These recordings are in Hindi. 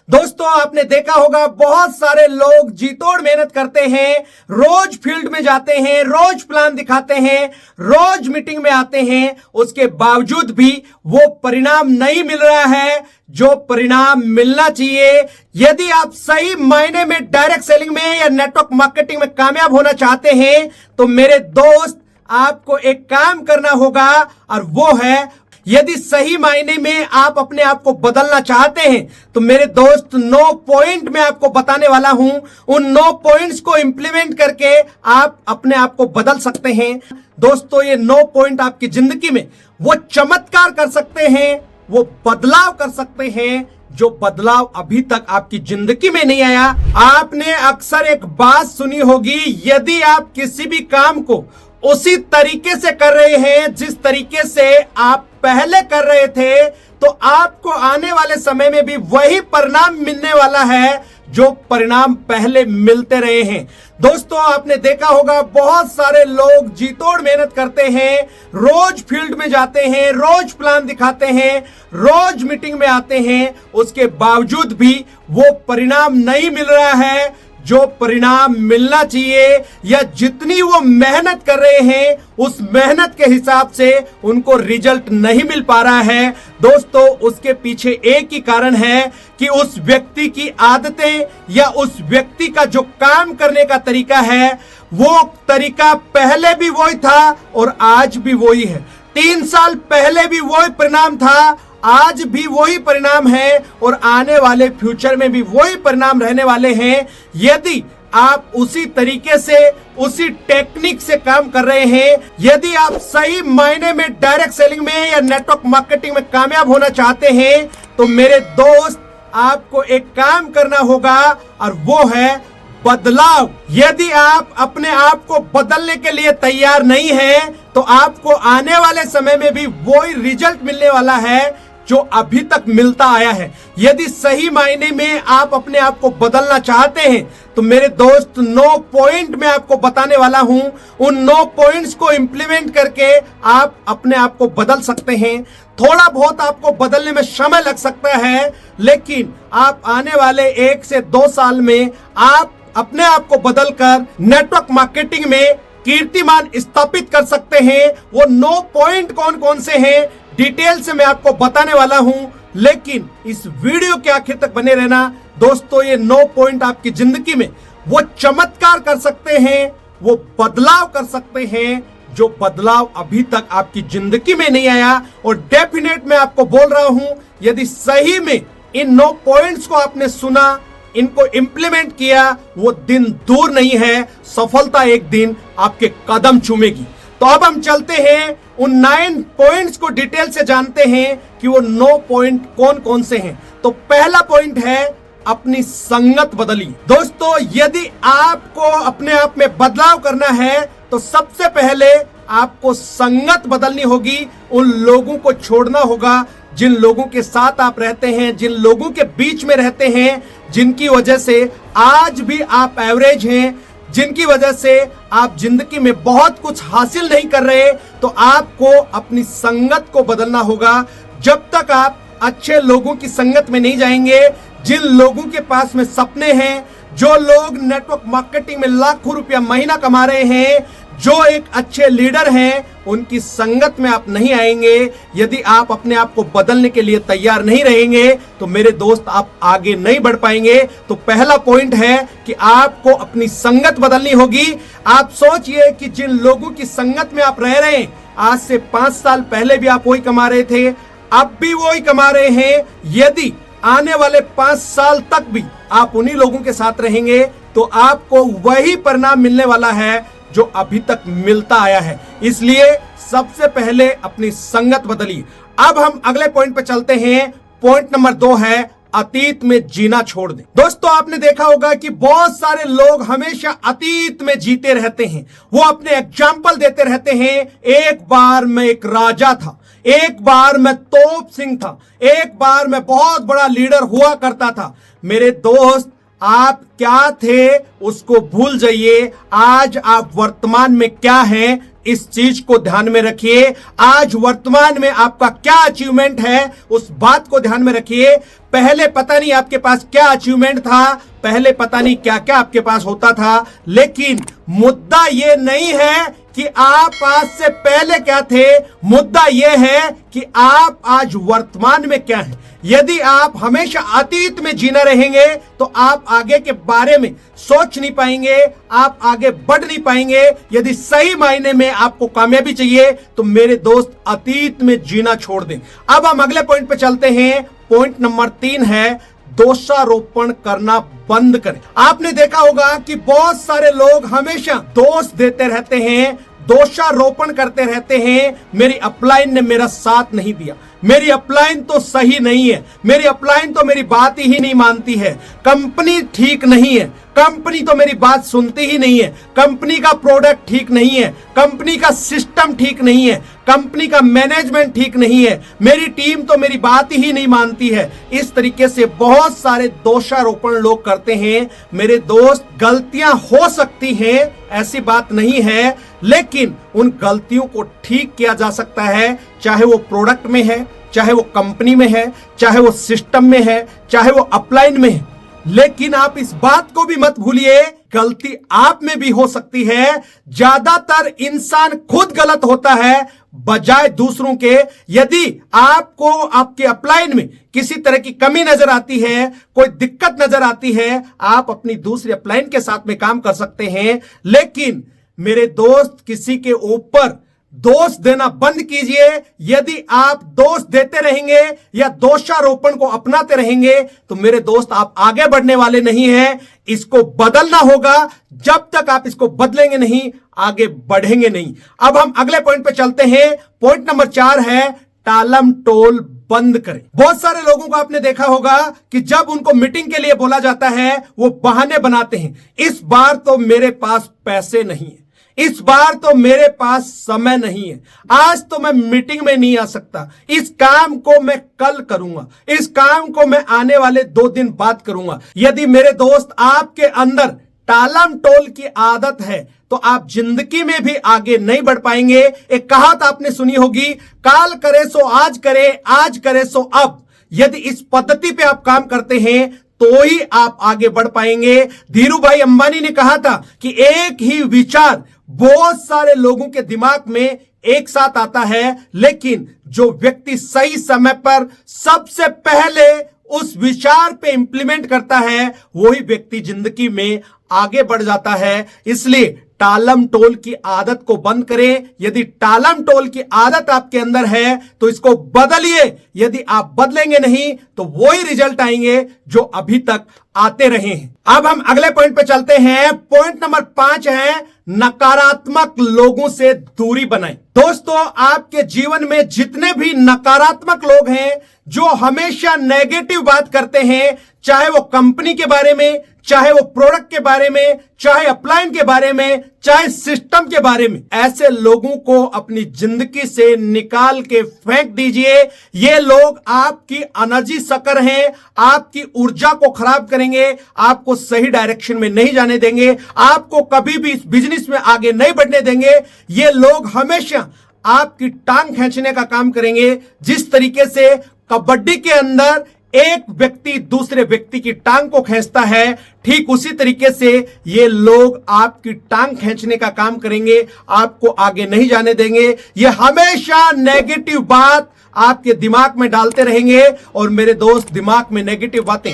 दोस्तों आपने देखा होगा बहुत सारे लोग जी तोड़ मेहनत करते हैं, रोज फील्ड में जाते हैं, रोज प्लान दिखाते हैं, रोज मीटिंग में आते हैं, उसके बावजूद भी वो परिणाम नहीं मिल रहा है जो परिणाम मिलना चाहिए। यदि आप सही मायने में डायरेक्ट सेलिंग में या नेटवर्क मार्केटिंग में कामयाब होना चाहते हैं तो मेरे दोस्त आपको एक काम करना होगा और वो है, यदि सही मायने में आप अपने आप को बदलना चाहते हैं तो मेरे दोस्त 9 पॉइंट मैं आपको बताने वाला हूं। उन 9 पॉइंट्स को इंप्लीमेंट करके आप अपने आप को बदल सकते हैं। दोस्तों ये 9 पॉइंट आपकी जिंदगी में वो चमत्कार कर सकते हैं, वो बदलाव कर सकते हैं जो बदलाव अभी तक आपकी जिंदगी में नहीं आया। आपने अक्सर एक बात सुनी होगी, यदि आप किसी भी काम को उसी तरीके से कर रहे हैं जिस तरीके से आप पहले कर रहे थे तो आपको आने वाले समय में भी वही परिणाम मिलने वाला है जो परिणाम पहले मिलते रहे हैं। दोस्तों आपने देखा होगा बहुत सारे लोग जी तोड़ मेहनत करते हैं, रोज फील्ड में जाते हैं, रोज प्लान दिखाते हैं, रोज मीटिंग में आते हैं, उसके बावजूद भी वो परिणाम नहीं मिल रहा है जो परिणाम मिलना चाहिए, या जितनी वो मेहनत कर रहे हैं उस मेहनत के हिसाब से उनको रिजल्ट नहीं मिल पा रहा है। दोस्तों उसके पीछे एक ही कारण है कि उस व्यक्ति की आदतें या उस व्यक्ति का जो काम करने का तरीका है वो तरीका पहले भी वही था और आज भी वही है। 3 साल पहले भी वही परिणाम था, आज भी वही परिणाम है और आने वाले फ्यूचर में भी वही परिणाम रहने वाले हैं। यदि आप उसी तरीके से उसी टेक्निक से काम कर रहे हैं, यदि आप सही मायने में डायरेक्ट सेलिंग में या नेटवर्क मार्केटिंग में कामयाब होना चाहते हैं तो मेरे दोस्त आपको एक काम करना होगा और वो है बदलाव। यदि आप अपने आप को बदलने के लिए तैयार नहीं हैं तो आपको आने वाले समय में भी वही रिजल्ट मिलने वाला है जो अभी तक मिलता आया है। यदि सही मायने में आप अपने आप को बदलना चाहते हैं तो मेरे दोस्त 9 पॉइंट मैं आपको बताने वाला हूं। उन 9 पॉइंट्स को इंप्लीमेंट करके आप अपने आप को बदल सकते हैं। थोड़ा बहुत आपको बदलने में समय लग सकता है, लेकिन आप आने वाले 1 से 2 साल में आप अपने आप को बदलकर नेटवर्क मार्केटिंग में कीर्तिमान स्थापित कर सकते हैं। वो 9 पॉइंट कौन कौन से हैं डिटेल से मैं आपको बताने वाला हूं, लेकिन इस वीडियो के आखिर तक बने रहना। दोस्तों ये 9 पॉइंट आपकी जिंदगी में वो चमत्कार कर सकते हैं, वो बदलाव कर सकते हैं जो बदलाव अभी तक आपकी जिंदगी में नहीं आया। और डेफिनेट मैं आपको बोल रहा हूं, यदि सही में इन 9 पॉइंट्स को आपने सुना, इनको इंप्लीमेंट किया, वो दिन दूर नहीं है, सफलता एक दिन आपके कदम चूमेगी। तो अब हम चलते हैं उन 9 पॉइंट्स को डिटेल से जानते हैं कि वो 9 पॉइंट कौन कौन से हैं। तो पहला पॉइंट है अपनी संगत बदलिए। दोस्तों यदि आपको अपने आप में बदलाव करना है तो सबसे पहले आपको संगत बदलनी होगी। उन लोगों को छोड़ना होगा जिन लोगों के साथ आप रहते हैं, जिन लोगों के बीच में रहते हैं, जिनकी वजह से आज भी आप एवरेज हैं, जिनकी वजह से आप जिंदगी में बहुत कुछ हासिल नहीं कर रहे। तो आपको अपनी संगत को बदलना होगा। जब तक आप अच्छे लोगों की संगत में नहीं जाएंगे, जिन लोगों के पास में सपने हैं, जो लोग नेटवर्क मार्केटिंग में लाखों रुपया महीना कमा रहे हैं, जो एक अच्छे लीडर हैं, उनकी संगत में आप नहीं आएंगे। यदि आप अपने आप को बदलने के लिए तैयार नहीं रहेंगे तो मेरे दोस्त आप आगे नहीं बढ़ पाएंगे। तो पहला पॉइंट है कि आपको अपनी संगत बदलनी होगी। आप सोचिए कि जिन लोगों की संगत में आप रह रहे हैं, आज से 5 साल पहले भी आप वही कमा रहे थे, अब भी वही कमा रहे हैं। यदि आने वाले 5 साल तक भी आप उन्हीं लोगों के साथ रहेंगे तो आपको वही परिणाम मिलने वाला है जो अभी तक मिलता आया है। इसलिए सबसे पहले अपनी संगत बदलिए। अब हम अगले पॉइंट पे चलते हैं। पॉइंट नंबर 2 है अतीत में जीना छोड़ दें। दोस्तों आपने देखा होगा कि बहुत सारे लोग हमेशा अतीत में जीते रहते हैं। वो अपने एग्जाम्पल देते रहते हैं, एक बार मैं एक राजा था, एक बार मैं तोप सिंह था, एक बार मैं बहुत बड़ा लीडर हुआ करता था। मेरे दोस्त आप क्या थे उसको भूल जाइए। आज आप वर्तमान में क्या हैं इस चीज को ध्यान में रखिए। आज वर्तमान में आपका क्या अचीवमेंट है उस बात को ध्यान में रखिए। पहले पता नहीं आपके पास क्या अचीवमेंट था, पहले पता नहीं क्या क्या आपके पास होता था, लेकिन मुद्दा यह नहीं है कि आप आज से पहले क्या थे। मुद्दा यह है कि आप आज वर्तमान में क्या हैं। यदि आप हमेशा अतीत में जीना रहेंगे तो आप आगे के बारे में सोच नहीं पाएंगे, आप आगे बढ़ नहीं पाएंगे। यदि सही मायने में आपको कामयाबी चाहिए तो मेरे दोस्त अतीत में जीना छोड़ दें। अब हम अगले पॉइंट पे चलते हैं। पॉइंट नंबर 3 है दोषारोपण करना बंद करें। आपने देखा होगा कि बहुत सारे लोग हमेशा दोष देते रहते हैं, दोषारोपण करते रहते हैं। मेरी अपलाइन ने मेरा साथ नहीं दिया, मेरी अपलाइन तो सही नहीं है, मेरी अपलाइन तो मेरी बात ही नहीं मानती है, कंपनी ठीक नहीं है, कंपनी तो मेरी बात सुनती ही नहीं है, कंपनी का प्रोडक्ट ठीक नहीं है, कंपनी का सिस्टम ठीक नहीं है, कंपनी का मैनेजमेंट ठीक नहीं है, मेरी टीम तो मेरी बात ही नहीं मानती है। इस तरीके से बहुत सारे दोषारोपण लोग करते हैं। मेरे दोस्त, गलतियां हो सकती हैं, ऐसी बात नहीं है, लेकिन उन गलतियों को ठीक किया जा सकता है। चाहे वो प्रोडक्ट में है, चाहे वो कंपनी में है, चाहे वो सिस्टम में है, चाहे वो अपलाइन में है। लेकिन आप इस बात को भी मत भूलिए, गलती आप में भी हो सकती है। ज्यादातर इंसान खुद गलत होता है बजाय दूसरों के। यदि आपको आपके अपलाइन में किसी तरह की कमी नजर आती है, कोई दिक्कत नजर आती है, आप अपनी दूसरी अपलाइन के साथ में काम कर सकते हैं। लेकिन मेरे दोस्त, किसी के ऊपर दोष देना बंद कीजिए। यदि आप दोष देते रहेंगे या दोषारोपण को अपनाते रहेंगे तो मेरे दोस्त आप आगे बढ़ने वाले नहीं हैं। इसको बदलना होगा। जब तक आप इसको बदलेंगे नहीं, आगे बढ़ेंगे नहीं। अब हम अगले पॉइंट पे चलते हैं। पॉइंट नंबर 4 है टालम टोल बंद करें। बहुत सारे लोगों को आपने देखा होगा कि जब उनको मीटिंग के लिए बोला जाता है वो बहाने बनाते हैं। इस बार तो मेरे पास पैसे नहीं है, इस बार तो मेरे पास समय नहीं है, आज तो मैं मीटिंग में नहीं आ सकता, इस काम को मैं कल करूंगा, इस काम को मैं आने वाले 2 दिन बाद करूंगा। यदि मेरे दोस्त आपके अंदर टालम टोल की आदत है तो आप जिंदगी में भी आगे नहीं बढ़ पाएंगे। एक कहावत आपने सुनी होगी, काल करे सो आज करे, आज करे सो अब। यदि इस पद्धति पे आप काम करते हैं तो ही आप आगे बढ़ पाएंगे। धीरू भाई अंबानी ने कहा था कि एक ही विचार बहुत सारे लोगों के दिमाग में एक साथ आता है, लेकिन जो व्यक्ति सही समय पर सबसे पहले उस विचार पे इंप्लीमेंट करता है वही व्यक्ति जिंदगी में आगे बढ़ जाता है। इसलिए टालम टोल की आदत को बंद करें। यदि टालम टोल की आदत आपके अंदर है तो इसको बदलिए। यदि आप बदलेंगे नहीं तो वही रिजल्ट आएंगे जो अभी तक आते रहे हैं। अब हम अगले पॉइंट पे चलते हैं। पॉइंट नंबर 5 है नकारात्मक लोगों से दूरी बनाएं। दोस्तों, आपके जीवन में जितने भी नकारात्मक लोग हैं जो हमेशा नेगेटिव बात करते हैं, चाहे वो कंपनी के बारे में, चाहे वो प्रोडक्ट के बारे में, चाहे अपलाइन के बारे में, चाहे सिस्टम के बारे में, ऐसे लोगों को अपनी जिंदगी से निकाल के फेंक दीजिए। ये लोग आपकी एनर्जी सकर हैं, आपकी ऊर्जा को खराब करेंगे, आपको सही डायरेक्शन में नहीं जाने देंगे, आपको कभी भी इस बिजनेस में आगे नहीं बढ़ने देंगे। ये लोग हमेशा आपकी टांग खींचने का काम करेंगे। जिस तरीके से कबड्डी के अंदर एक व्यक्ति दूसरे व्यक्ति की टांग को खींचता है, ठीक उसी तरीके से ये लोग आपकी टांग खींचने का काम करेंगे, आपको आगे नहीं जाने देंगे। ये हमेशा नेगेटिव बात आपके दिमाग में डालते रहेंगे। और मेरे दोस्त, दिमाग में नेगेटिव बातें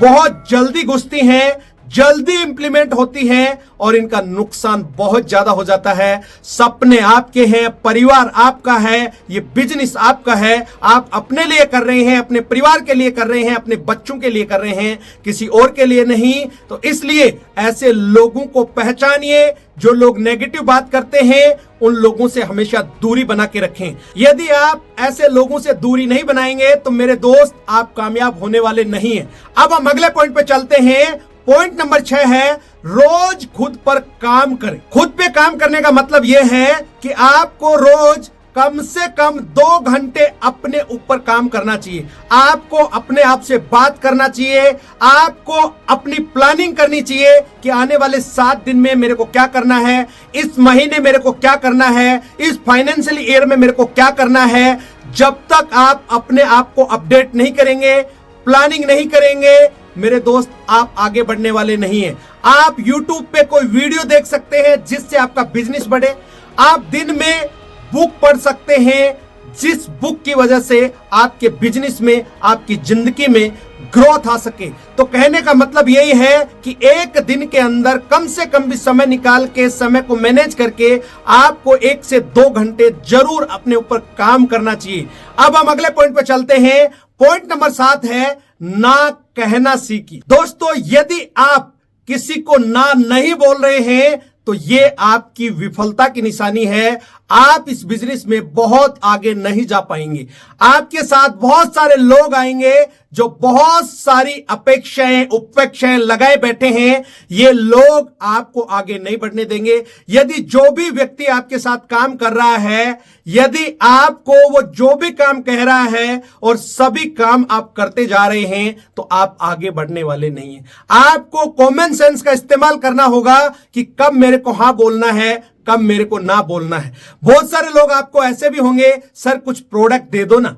बहुत जल्दी घुसती हैं, जल्दी इंप्लीमेंट होती हैं और इनका नुकसान बहुत ज्यादा हो जाता है। सपने आपके हैं, परिवार आपका है, ये बिजनेस आपका है, आप अपने लिए कर रहे हैं, अपने परिवार के लिए कर रहे हैं, अपने बच्चों के लिए कर रहे हैं, किसी और के लिए नहीं। तो इसलिए ऐसे लोगों को पहचानिए। जो लोग नेगेटिव बात करते हैं उन लोगों से हमेशा दूरी बना के रखें। यदि आप ऐसे लोगों से दूरी नहीं बनाएंगे तो मेरे दोस्त, आप कामयाब होने वाले नहीं हैं। अब हम अगले पॉइंट पे चलते हैं। पॉइंट नंबर 6 है रोज खुद पर काम करें। खुद पे काम करने का मतलब यह है कि आपको रोज कम से कम 2 घंटे अपने ऊपर काम करना चाहिए। आपको अपने आप से बात करना चाहिए, आपको अपनी प्लानिंग करनी चाहिए कि आने वाले 7 दिन में मेरे को क्या करना है, इस महीने मेरे को क्या करना है, इस फाइनेंशियल ईयर में मेरे को क्या करना है। जब तक आप अपने आप को अपडेट नहीं करेंगे, प्लानिंग नहीं करेंगे, मेरे दोस्त, आप आगे बढ़ने वाले नहीं हैं। आप YouTube पे कोई वीडियो देख सकते हैं जिससे आपका बिजनेस बढ़े, आप दिन में बुक पढ़ सकते हैं जिस बुक की वजह से आपके बिजनेस में, आपकी जिंदगी में ग्रोथ आ सके। तो कहने का मतलब यही है कि एक दिन के अंदर कम से कम भी समय निकाल के, समय को मैनेज करके आपको 1 से 2 घंटे जरूर अपने ऊपर काम करना चाहिए। अब हम अगले पॉइंट पे चलते हैं। पॉइंट नंबर 7 है ना कहना सीखिए। दोस्तों, यदि आप किसी को ना नहीं बोल रहे हैं तो ये आपकी विफलता की निशानी है। आप इस बिजनेस में बहुत आगे नहीं जा पाएंगे। आपके साथ बहुत सारे लोग आएंगे जो बहुत सारी अपेक्षाएं, उपेक्षाएं लगाए बैठे हैं। ये लोग आपको आगे नहीं बढ़ने देंगे। यदि जो भी व्यक्ति आपके साथ काम कर रहा है, यदि आपको वो जो भी काम कह रहा है और सभी काम आप करते जा रहे हैं, तो आप आगे बढ़ने वाले नहीं हैं। आपको कॉमन सेंस का इस्तेमाल करना होगा कि कब मेरे को हां बोलना है, कब मेरे को ना बोलना है। बहुत सारे लोग आपको ऐसे भी होंगे, सर कुछ प्रोडक्ट दे दो ना,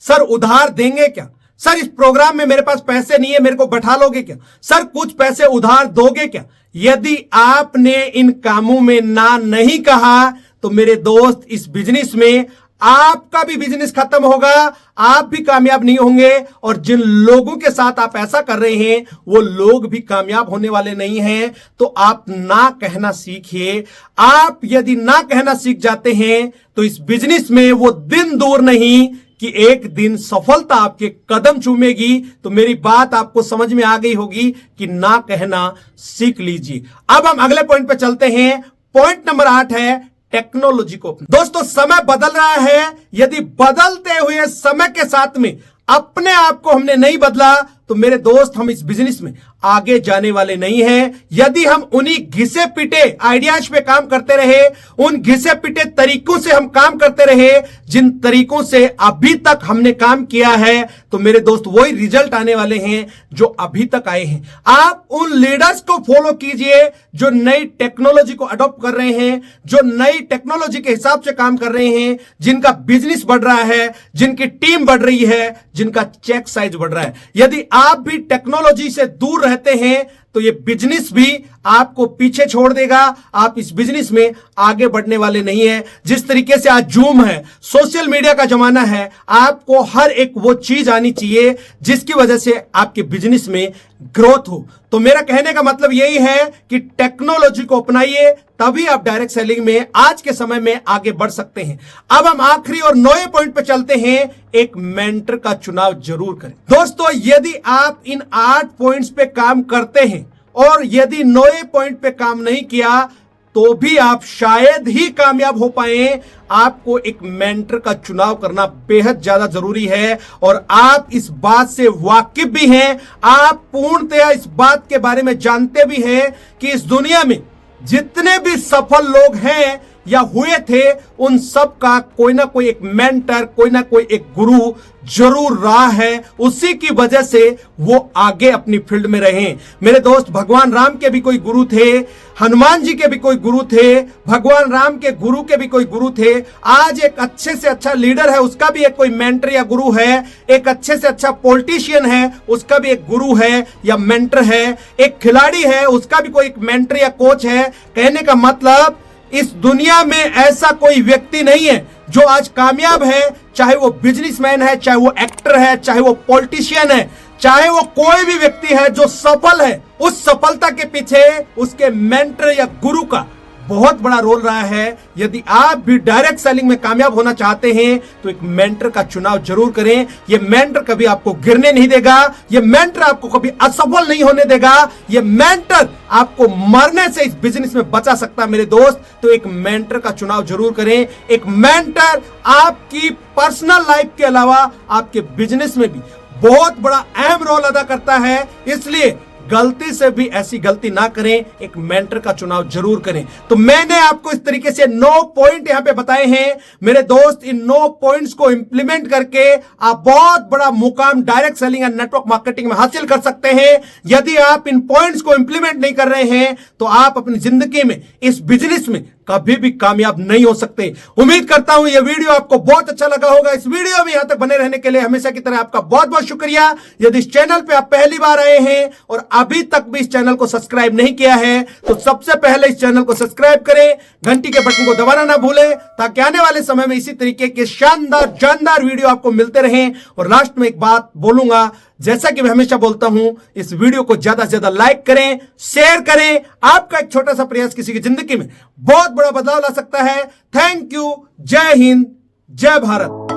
सर उधार देंगे क्या, सर इस प्रोग्राम में मेरे पास पैसे नहीं है, मेरे को बैठा लोगे क्या, सर कुछ पैसे उधार दोगे क्या। यदि आपने इन कामों में ना नहीं कहा तो मेरे दोस्त, इस बिजनेस में आपका भी बिजनेस खत्म होगा, आप भी कामयाब नहीं होंगे, और जिन लोगों के साथ आप ऐसा कर रहे हैं वो लोग भी कामयाब होने वाले नहीं हैं। तो आप ना कहना सीखिए। आप यदि ना कहना सीख जाते हैं तो इस बिजनेस में वो दिन दूर नहीं कि एक दिन सफलता आपके कदम चूमेगी। तो मेरी बात आपको समझ में आ गई होगी कि ना कहना सीख लीजिए। अब हम अगले पॉइंट पे चलते हैं। पॉइंट नंबर 8 है टेक्नोलॉजी को। दोस्तों, समय बदल रहा है। यदि बदलते हुए समय के साथ में अपने आप को हमने नहीं बदला तो मेरे दोस्त, हम इस बिजनेस में आगे जाने वाले नहीं हैं। यदि हम उन्हीं घिसे पिटे आइडियाज पे काम करते रहे, उन घिसे पिटे तरीकों से हम काम करते रहे जिन तरीकों से अभी तक हमने काम किया है, तो मेरे दोस्त वही रिजल्ट आने वाले हैं जो अभी तक आए हैं। आप उन लीडर्स को फॉलो कीजिए जो नई टेक्नोलॉजी को अडॉप्ट कर रहे हैं, जो नई टेक्नोलॉजी के हिसाब से काम कर रहे हैं, जिनका बिजनेस बढ़ रहा है, जिनकी टीम बढ़ रही है, जिनका चेक साइज बढ़ रहा है। यदि आप भी टेक्नोलॉजी से दूर रहते हैं तो ये बिजनेस भी आपको पीछे छोड़ देगा। आप इस बिजनेस में आगे बढ़ने वाले नहीं है। जिस तरीके से आज जूम है, सोशल मीडिया का जमाना है, आपको हर एक वो चीज आनी चाहिए जिसकी वजह से आपके बिजनेस में ग्रोथ हो। तो मेरा कहने का मतलब यही है कि टेक्नोलॉजी को अपनाइए, तभी आप डायरेक्ट सेलिंग में आज के समय में आगे बढ़ सकते हैं। अब हम आखिरी और 9वें पॉइंट पे चलते हैं। एक मेंटर का चुनाव जरूर करें। दोस्तों, यदि आप इन 8 पॉइंट्स पे काम करते हैं और यदि 9वें पॉइंट पे काम नहीं किया तो भी आप शायद ही कामयाब हो पाए। आपको एक मेंटर का चुनाव करना बेहद ज्यादा जरूरी है और आप इस बात से वाकिफ भी हैं, आप पूर्णतया इस बात के बारे में जानते भी हैं कि इस दुनिया में जितने भी सफल लोग हैं या हुए थे, उन सब का कोई ना कोई एक मेंटर, कोई ना कोई एक गुरु जरूर रहा है। उसी की वजह से वो आगे अपनी फील्ड में रहे। मेरे दोस्त, भगवान राम के भी कोई गुरु थे, हनुमान जी के भी कोई गुरु थे, भगवान राम के गुरु के भी कोई गुरु थे। आज एक अच्छे से अच्छा लीडर है, उसका भी एक कोई मेंटर या गुरु है। एक अच्छे से अच्छा पॉलिटिशियन है, उसका भी एक गुरु है या मेंटर है। एक खिलाड़ी है, उसका भी कोई एक मेंटर या कोच है। कहने का मतलब, इस दुनिया में ऐसा कोई व्यक्ति नहीं है जो आज कामयाब है, चाहे वो बिजनेसमैन है, चाहे वो एक्टर है, चाहे वो पॉलिटिशियन है, चाहे वो कोई भी व्यक्ति है जो सफल है, उस सफलता के पीछे उसके मेंटर या गुरु का बहुत बड़ा रोल रहा है। यदि आप भी डायरेक्ट सेलिंग में कामयाब होना चाहते हैं तो एक मेंटर का चुनाव जरूर करें। यह मेंटर कभी आपको गिरने नहीं देगा, यह मेंटर आपको कभी असफल नहीं होने देगा, यह मेंटर आपको मरने से इस बिजनेस में बचा सकता है। मेरे दोस्त, तो एक मेंटर का चुनाव जरूर करें। एक मेंटर आपकी पर्सनल लाइफ के अलावा आपके बिजनेस में भी बहुत बड़ा अहम रोल अदा करता है। इसलिए गलती से भी ऐसी गलती ना करें, एक मेंटर का चुनाव जरूर करें। तो मैंने आपको इस तरीके से 9 पॉइंट यहां पे बताए हैं मेरे दोस्त। इन 9 पॉइंट्स को इंप्लीमेंट करके आप बहुत बड़ा मुकाम direct selling and network marketing में हासिल कर सकते हैं। यदि आप इन पॉइंट्स को इंप्लीमेंट नहीं कर रहे हैं तो आप अपनी जिंदगी में, इस बिजनेस में कभी भी कामयाब नहीं हो सकते। उम्मीद करता हूं यह वीडियो आपको बहुत अच्छा लगा होगा। इस वीडियो में यहां तक बने रहने के लिए हमेशा की तरह आपका बहुत बहुत शुक्रिया। यदि इस चैनल पे आप पहली बार आए हैं और अभी तक भी इस चैनल को सब्सक्राइब नहीं किया है तो सबसे पहले इस चैनल को सब्सक्राइब करें, घंटी के बटन को दबाना ना भूलें, ताकि आने वाले समय में इसी तरीके के शानदार वीडियो आपको मिलते रहें। और लास्ट में एक बात बोलूंगा, जैसा कि मैं हमेशा बोलता हूं, इस वीडियो को ज्यादा से ज्यादा लाइक करें, शेयर करें। आपका एक छोटा सा प्रयास किसी की जिंदगी में बहुत बड़ा बदलाव ला सकता है। Thank you. जय हिंद, जय भारत।